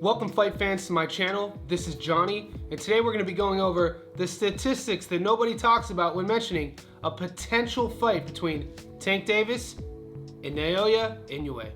Welcome fight fans to my channel. This is Johnny, and today we're going to be going over the statistics that nobody talks about when mentioning a potential fight between Tank Davis and Naoya Inoue.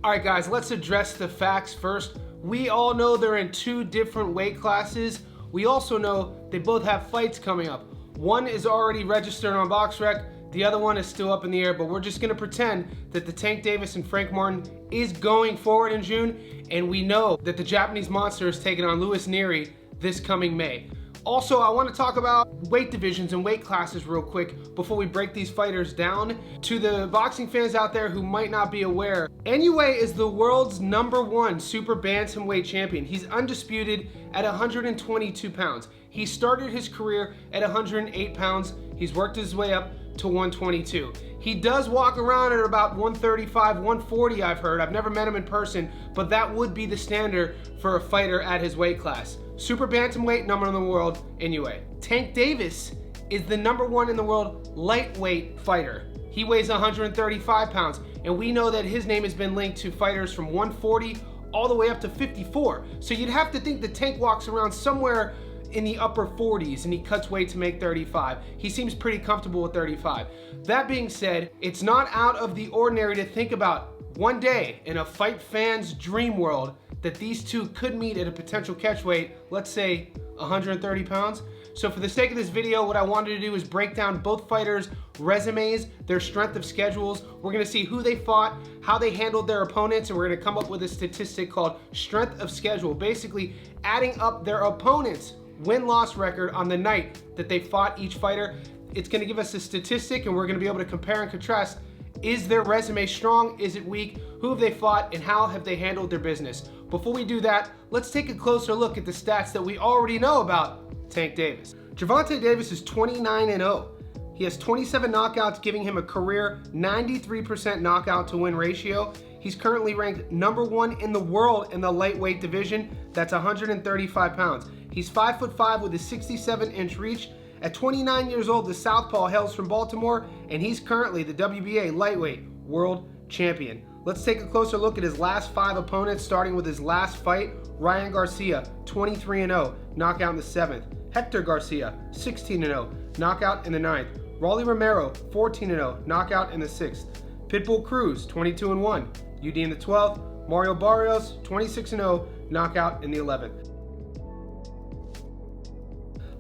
Alright guys, let's address the facts first. We all know they're in two different weight classes. We also know they both have fights coming up. One is already registered on BoxRec. The other one is still up in the air, but we're just going to pretend that the Tank Davis and Frank Martin is going forward in June, and we know that the Japanese Monster is taking on Luis Nery this coming May. Also, I want to talk about weight divisions and weight classes real quick before we break these fighters down. To the boxing fans out there who might not be aware, Inoue is the world's #1 super bantamweight champion. He's undisputed at 122 pounds. He started his career at 108 pounds. He's worked his way up to 122. He does walk around at about 135, 140 I've heard. I've never met him in person, but that would be the standard for a fighter at his weight class. Super bantamweight, #1 in the world, Inoue. Tank Davis is the #1 in the world lightweight fighter. He weighs 135 pounds, and we know that his name has been linked to fighters from 140 all the way up to 54. So you'd have to think the Tank walks around somewhere in the upper 40s and he cuts weight to make 35. He seems pretty comfortable with 35. That being said, it's not out of the ordinary to think about one day in a fight fan's dream world that these two could meet at a potential catch weight, let's say 130 pounds. So for the sake of this video, what I wanted to do is break down both fighters' resumes, their strength of schedules. We're gonna see who they fought, how they handled their opponents, and we're gonna come up with a statistic called strength of schedule, basically adding up their opponents' win-loss record on the night that they fought each fighter. It's gonna give us a statistic, and we're gonna be able to compare and contrast. Is their resume strong? Is it weak? Who have they fought, and how have they handled their business? Before we do that, let's take a closer look at the stats that we already know about Tank Davis. Gervonta Davis is 29-0. He has 27 knockouts, giving him a career 93% knockout to win ratio. He's currently ranked #1 in the world in the lightweight division. That's 135 pounds. He's 5'5" with a 67-inch reach. At 29 years old, the Southpaw hails from Baltimore, and he's currently the WBA lightweight world champion. Let's take a closer look at his last 5 opponents, starting with his last fight. Ryan Garcia, 23-0, knockout in the 7th. Hector Garcia, 16-0, knockout in the 9th. Rolly Romero, 14-0, knockout in the 6th. Pitbull Cruz, 22-1, UD in the 12th. Mario Barrios, 26-0, knockout in the 11th.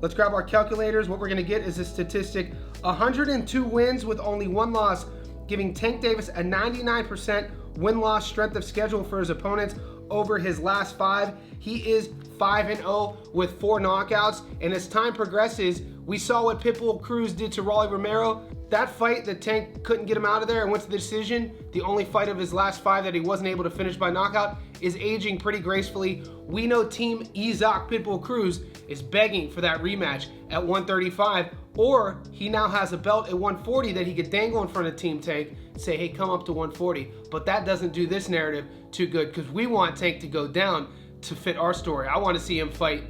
Let's grab our calculators. What we're gonna get is a statistic: 102 wins with only 1 loss, giving Tank Davis a 99% win-loss strength of schedule for his opponents over his last 5. He is 5-0 with 4 knockouts, and as time progresses, we saw what Pitbull Cruz did to Rolly Romero. That fight that Tank couldn't get him out of there and went to the decision, the only fight of his last 5 that he wasn't able to finish by knockout, is aging pretty gracefully. We know Team Izak Pitbull Cruz is begging for that rematch at 135, or he now has a belt at 140 that he could dangle in front of Team Tank and say, hey, come up to 140. But that doesn't do this narrative too good, because we want Tank to go down to fit our story. I want to see him fight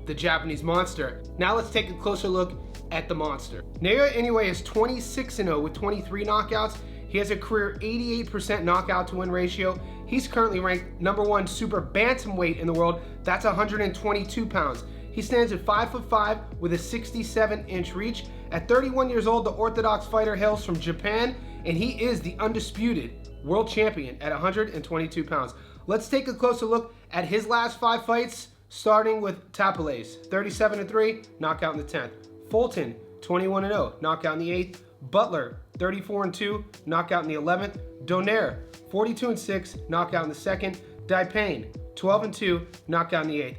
the Japanese Monster. Now let's take a closer look at the Monster. Naoya Inoue is 26-0 with 23 knockouts. He has a career 88% knockout to win ratio. He's currently ranked #1 super bantamweight in the world. That's 122 pounds. He stands at 5'5" with a 67-inch reach. At 31 years old, the Orthodox fighter hails from Japan, and he is the undisputed world champion at 122 pounds. Let's take a closer look at his last 5 fights, starting with Tapales, 37-3, knockout in the 10th. Fulton, 21-0, knockout in the 8th. Butler, 34-2, knockout in the 11th. Donaire, 42-6, knockout in the 2nd. Daipain, 12-2, knockout in the 8th.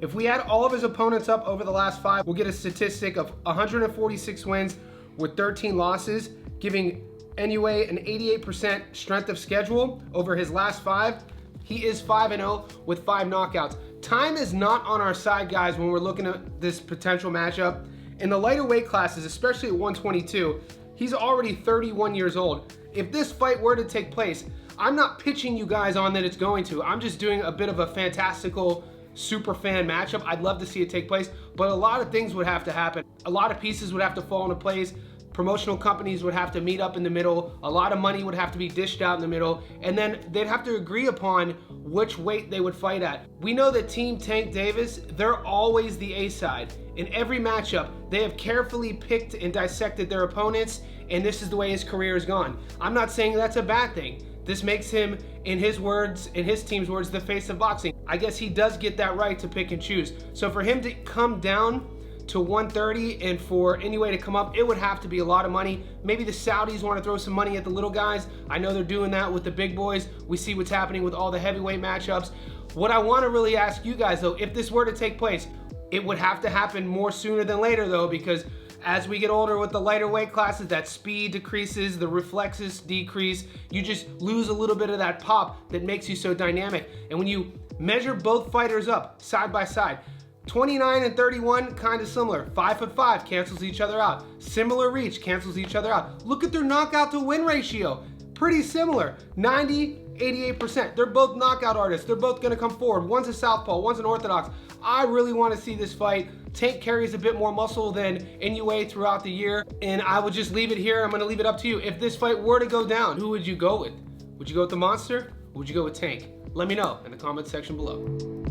If we add all of his opponents up over the last 5, we'll get a statistic of 146 wins with 13 losses, giving Inoue an 88% strength of schedule over his last 5. He is 5-0 with 5 knockouts. Time is not on our side, guys, when we're looking at this potential matchup. In the lighter weight classes, especially at 122, he's already 31 years old. If this fight were to take place, I'm not pitching you guys on that it's going to. I'm just doing a bit of a fantastical super fan matchup. I'd love to see it take place, but a lot of things would have to happen. A lot of pieces would have to fall into place. Promotional companies would have to meet up in the middle. A lot of money would have to be dished out in the middle, and then they'd have to agree upon which weight they would fight at. We know that Team Tank Davis, they're always the A side. In every matchup, they have carefully picked and dissected their opponents, and this is the way his career has gone. I'm not saying that's a bad thing. This makes him, in his words, in his team's words, the face of boxing. I guess he does get that right to pick and choose. So for him to come down to 130 and for Inoue to come up, it would have to be a lot of money. Maybe the Saudis want to throw some money at the little guys. I know they're doing that with the big boys. We see what's happening with all the heavyweight matchups. What I want to really ask you guys though, if this were to take place, it would have to happen more sooner than later though, because as we get older with the lighter weight classes, that speed decreases, the reflexes decrease, you just lose a little bit of that pop that makes you so dynamic. And when you measure both fighters up side by side, 29 and 31, kind of similar. 5'5" cancels each other out. Similar reach cancels each other out. Look at their knockout to win ratio. Pretty similar. 90, 88%. They're both knockout artists. They're both gonna come forward. One's a southpaw, one's an orthodox. I really want to see this fight. Tank carries a bit more muscle than Inoue throughout the year, and I would just leave it here. I'm gonna leave it up to you. If this fight were to go down, who would you go with? Would you go with the Monster, or would you go with Tank? Let me know in the comment section below.